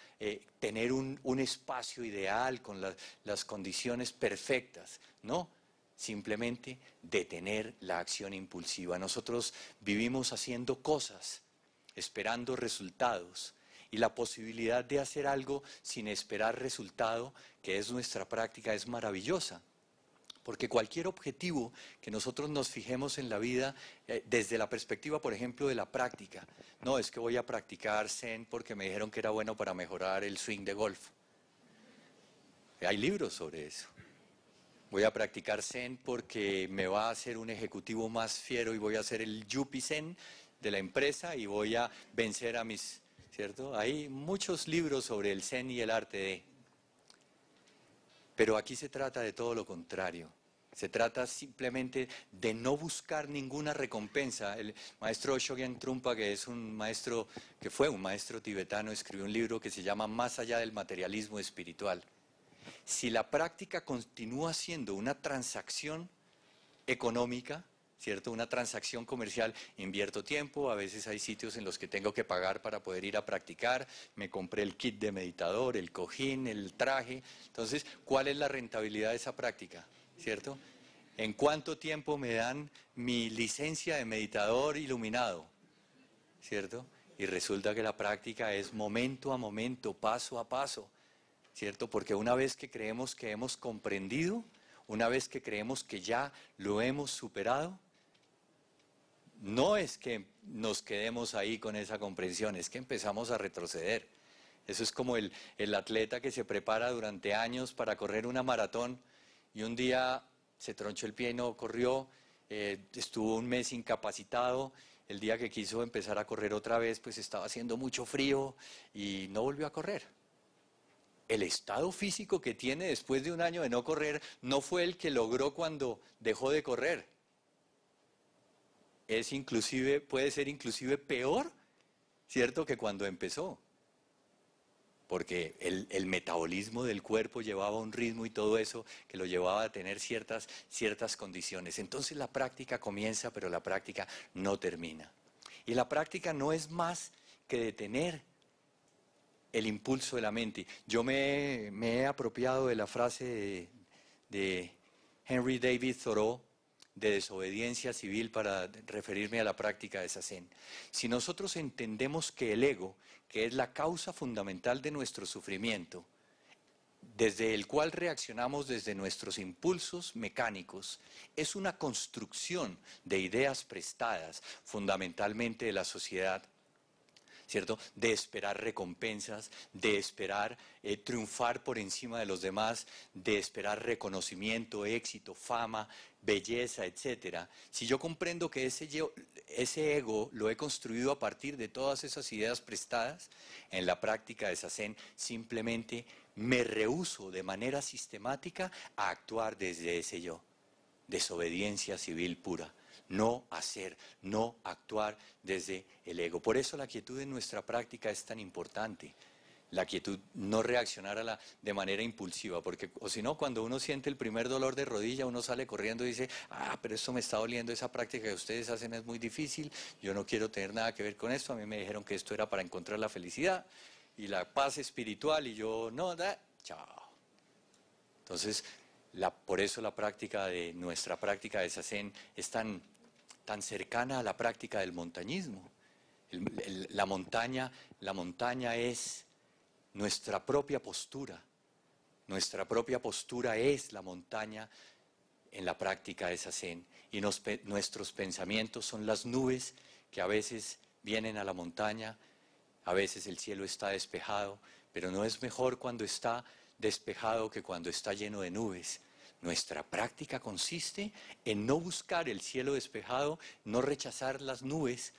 tener un espacio ideal con las condiciones perfectas, no. Simplemente detener la acción impulsiva. Nosotros vivimos haciendo cosas, esperando resultados, y la posibilidad de hacer algo sin esperar resultado, que es nuestra práctica, es maravillosa. Porque cualquier objetivo que nosotros nos fijemos en la vida, desde la perspectiva, por ejemplo, de la práctica, no, es que voy a practicar Zen porque me dijeron que era bueno para mejorar el swing de golf. Hay libros sobre eso. Voy a practicar Zen porque me va a hacer un ejecutivo más fiero y voy a ser el Yuppie Zen de la empresa y voy a vencer a mis, ¿cierto? Hay muchos libros sobre el Zen y el arte de. Pero aquí se trata de todo lo contrario. Se trata simplemente de no buscar ninguna recompensa. El maestro Shogyen Trungpa, que es un maestro, que fue un maestro tibetano, escribió un libro que se llama Más allá del materialismo espiritual. Si la práctica continúa siendo una transacción económica, ¿cierto? Una transacción comercial, invierto tiempo, a veces hay sitios en los que tengo que pagar para poder ir a practicar, me compré el kit de meditador, el cojín, el traje. Entonces, ¿cuál es la rentabilidad de esa práctica? ¿Cierto? ¿En cuánto tiempo me dan mi licencia de meditador iluminado? ¿Cierto? Y resulta que la práctica es momento a momento, paso a paso, ¿cierto? Porque una vez que creemos que hemos comprendido, una vez que creemos que ya lo hemos superado, no es que nos quedemos ahí con esa comprensión, es que empezamos a retroceder. Eso es como el atleta que se prepara durante años para correr una maratón y un día se tronchó el pie y no corrió, estuvo un mes incapacitado, el día que quiso empezar a correr otra vez pues estaba haciendo mucho frío y no volvió a correr. El estado físico que tiene después de un año de no correr no fue el que logró cuando dejó de correr. Puede ser inclusive peor, ¿cierto?, que cuando empezó. Porque el metabolismo del cuerpo llevaba un ritmo y todo eso que lo llevaba a tener ciertas condiciones. Entonces la práctica comienza, pero la práctica no termina. Y la práctica no es más que detener el impulso de la mente. Yo me he apropiado de la frase de Henry David Thoreau, de desobediencia civil, para referirme a la práctica de Zazen. Si nosotros entendemos que el ego, que es la causa fundamental de nuestro sufrimiento, desde el cual reaccionamos desde nuestros impulsos mecánicos, es una construcción de ideas prestadas, fundamentalmente de la sociedad, ¿cierto?, de esperar recompensas, de esperar triunfar por encima de los demás, de esperar reconocimiento, éxito, fama, belleza, etcétera. Si yo comprendo que ese ego lo he construido a partir de todas esas ideas prestadas, en la práctica de Zazen simplemente me rehúso de manera sistemática a actuar desde ese yo. Desobediencia civil pura. No hacer, no actuar desde el ego. Por eso la quietud en nuestra práctica es tan importante. La quietud, no reaccionar de manera impulsiva, porque o si no, cuando uno siente el primer dolor de rodilla, uno sale corriendo y dice, pero esto me está doliendo, esa práctica que ustedes hacen es muy difícil, yo no quiero tener nada que ver con esto, a mí me dijeron que esto era para encontrar la felicidad y la paz espiritual, y yo, no, chao. Entonces, por eso nuestra práctica de Zazen es tan cercana a la práctica del montañismo. La montaña es nuestra propia postura. Nuestra propia postura es la montaña en la práctica de Zazen. Y nuestros pensamientos son las nubes que a veces vienen a la montaña, a veces el cielo está despejado, pero no es mejor cuando está despejado que cuando está lleno de nubes. Nuestra práctica consiste en no buscar el cielo despejado, no rechazar las nubes,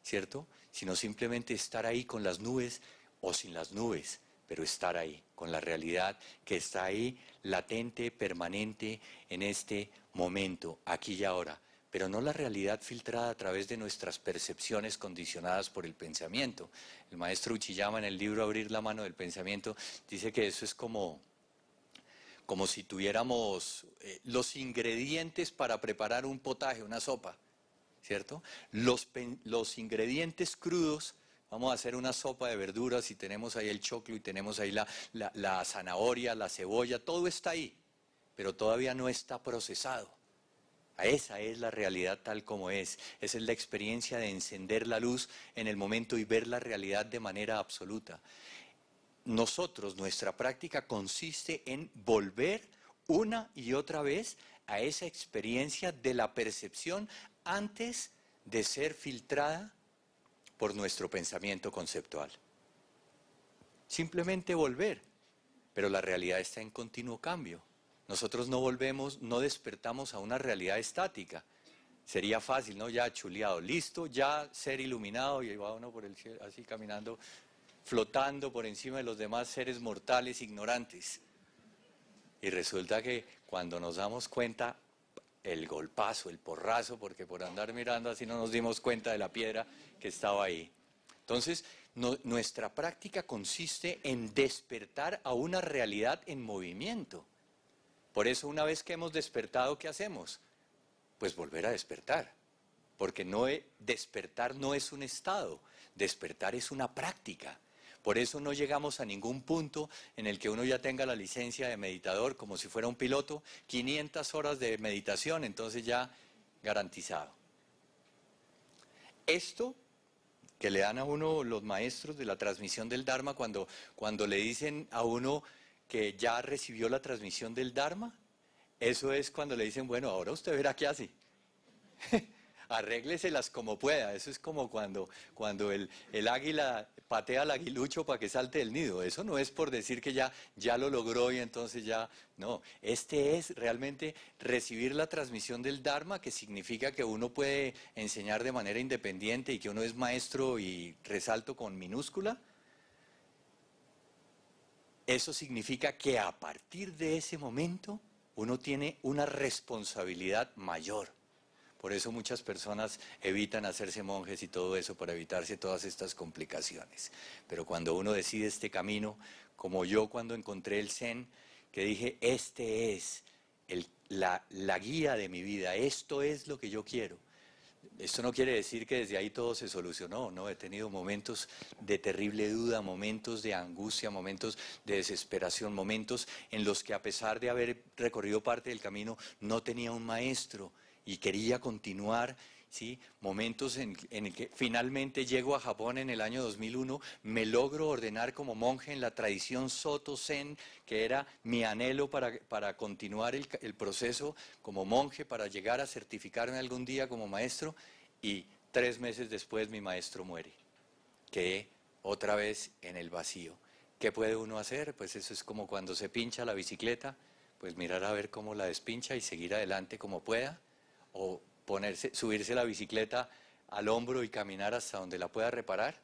¿cierto?, sino simplemente estar ahí con las nubes o sin las nubes, pero estar ahí, con la realidad que está ahí, latente, permanente, en este momento, aquí y ahora. Pero no la realidad filtrada a través de nuestras percepciones condicionadas por el pensamiento. El maestro Uchiyama, en el libro Abrir la mano del pensamiento, dice que eso es como si tuviéramos los ingredientes para preparar un potaje, una sopa, ¿cierto? Los ingredientes crudos, vamos a hacer una sopa de verduras y tenemos ahí el choclo y tenemos ahí la zanahoria, la cebolla, todo está ahí, pero todavía no está procesado. Esa es la realidad tal como es. Esa es la experiencia de encender la luz en el momento y ver la realidad de manera absoluta. Nuestra práctica consiste en volver una y otra vez a esa experiencia de la percepción antes de ser filtrada por nuestro pensamiento conceptual. Simplemente volver, pero la realidad está en continuo cambio. Nosotros no despertamos a una realidad estática. Sería fácil, ¿no? Ya chuleado, listo, ya ser iluminado, y ahí va uno por el cielo, así caminando, flotando por encima de los demás seres mortales ignorantes. Y resulta que cuando nos damos cuenta, el golpazo, el porrazo, porque por andar mirando así no nos dimos cuenta de la piedra que estaba ahí. Entonces, nuestra práctica consiste en despertar a una realidad en movimiento. Por eso, una vez que hemos despertado, ¿qué hacemos? Pues volver a despertar. Porque despertar no es un estado, despertar es una práctica. Por eso no llegamos a ningún punto en el que uno ya tenga la licencia de meditador como si fuera un piloto, 500 horas de meditación, entonces ya garantizado. Esto que le dan a uno los maestros de la transmisión del Dharma cuando le dicen a uno que ya recibió la transmisión del Dharma, eso es cuando le dicen, bueno, ahora usted verá qué hace. arrégleselas como pueda. Eso es como cuando el águila patea al aguilucho para que salte del nido. Eso no es por decir que ya lo logró y entonces ya... No, este es realmente recibir la transmisión del Dharma, que significa que uno puede enseñar de manera independiente y que uno es maestro, y resalto con minúscula. Eso significa que a partir de ese momento uno tiene una responsabilidad mayor. Por eso muchas personas evitan hacerse monjes y todo eso, para evitarse todas estas complicaciones. Pero cuando uno decide este camino, como yo cuando encontré el Zen, que dije, este es la guía de mi vida, esto es lo que yo quiero. Esto no quiere decir que desde ahí todo se solucionó, ¿no? He tenido momentos de terrible duda, momentos de angustia, momentos de desesperación, momentos en los que, a pesar de haber recorrido parte del camino, no tenía un maestro y quería continuar, ¿sí? Momentos en que finalmente llego a Japón en el año 2001, me logro ordenar como monje en la tradición Soto Zen, que era mi anhelo para continuar el proceso como monje, para llegar a certificarme algún día como maestro, y 3 meses después mi maestro muere. Quedé otra vez en el vacío. ¿Qué puede uno hacer? Pues eso es como cuando se pincha la bicicleta, pues mirar a ver cómo la despincha y seguir adelante como pueda, o subirse la bicicleta al hombro y caminar hasta donde la pueda reparar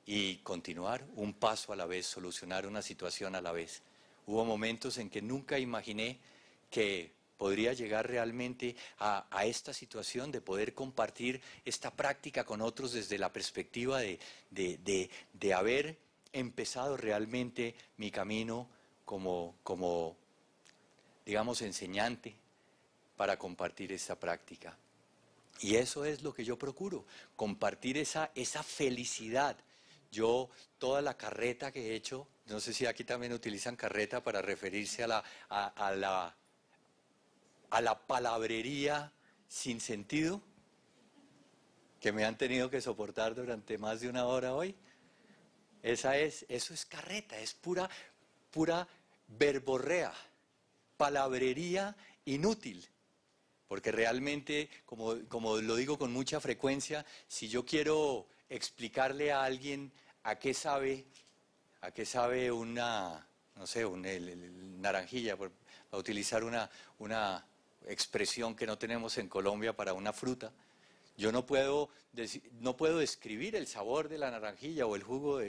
y continuar un paso a la vez, solucionar una situación a la vez. Hubo momentos en que nunca imaginé que podría llegar realmente a esta situación de poder compartir esta práctica con otros desde la perspectiva de haber empezado realmente mi camino como, digamos, enseñante para compartir esta práctica. Y eso es lo que yo procuro, compartir esa felicidad. Yo, toda la carreta que he hecho, no sé si aquí también utilizan carreta para referirse a la palabrería sin sentido que me han tenido que soportar durante más de 1 hora hoy. Eso es carreta, es pura verborrea, palabrería inútil. Porque realmente, como lo digo con mucha frecuencia, si yo quiero explicarle a alguien a qué sabe una, no sé, naranjilla, para utilizar una expresión que no tenemos en Colombia para una fruta, yo no puedo describir el sabor de la naranjilla o el jugo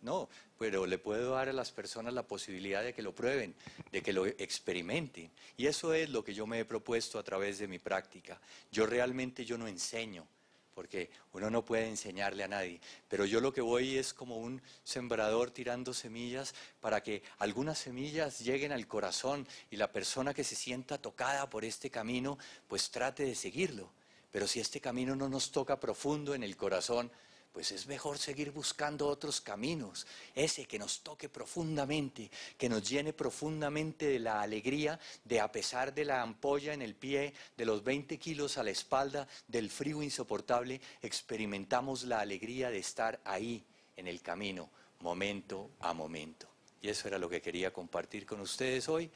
no, pero le puedo dar a las personas la posibilidad de que lo prueben, de que lo experimenten. Y eso es lo que yo me he propuesto a través de mi práctica. Yo no enseño, porque uno no puede enseñarle a nadie, pero yo lo que voy es como un sembrador tirando semillas para que algunas semillas lleguen al corazón y la persona que se sienta tocada por este camino, pues trate de seguirlo. Pero si este camino no nos toca profundo en el corazón, pues es mejor seguir buscando otros caminos, ese que nos toque profundamente, que nos llene profundamente de la alegría de, a pesar de la ampolla en el pie, de los 20 kilos a la espalda, del frío insoportable, experimentamos la alegría de estar ahí en el camino, momento a momento. Y eso era lo que quería compartir con ustedes hoy.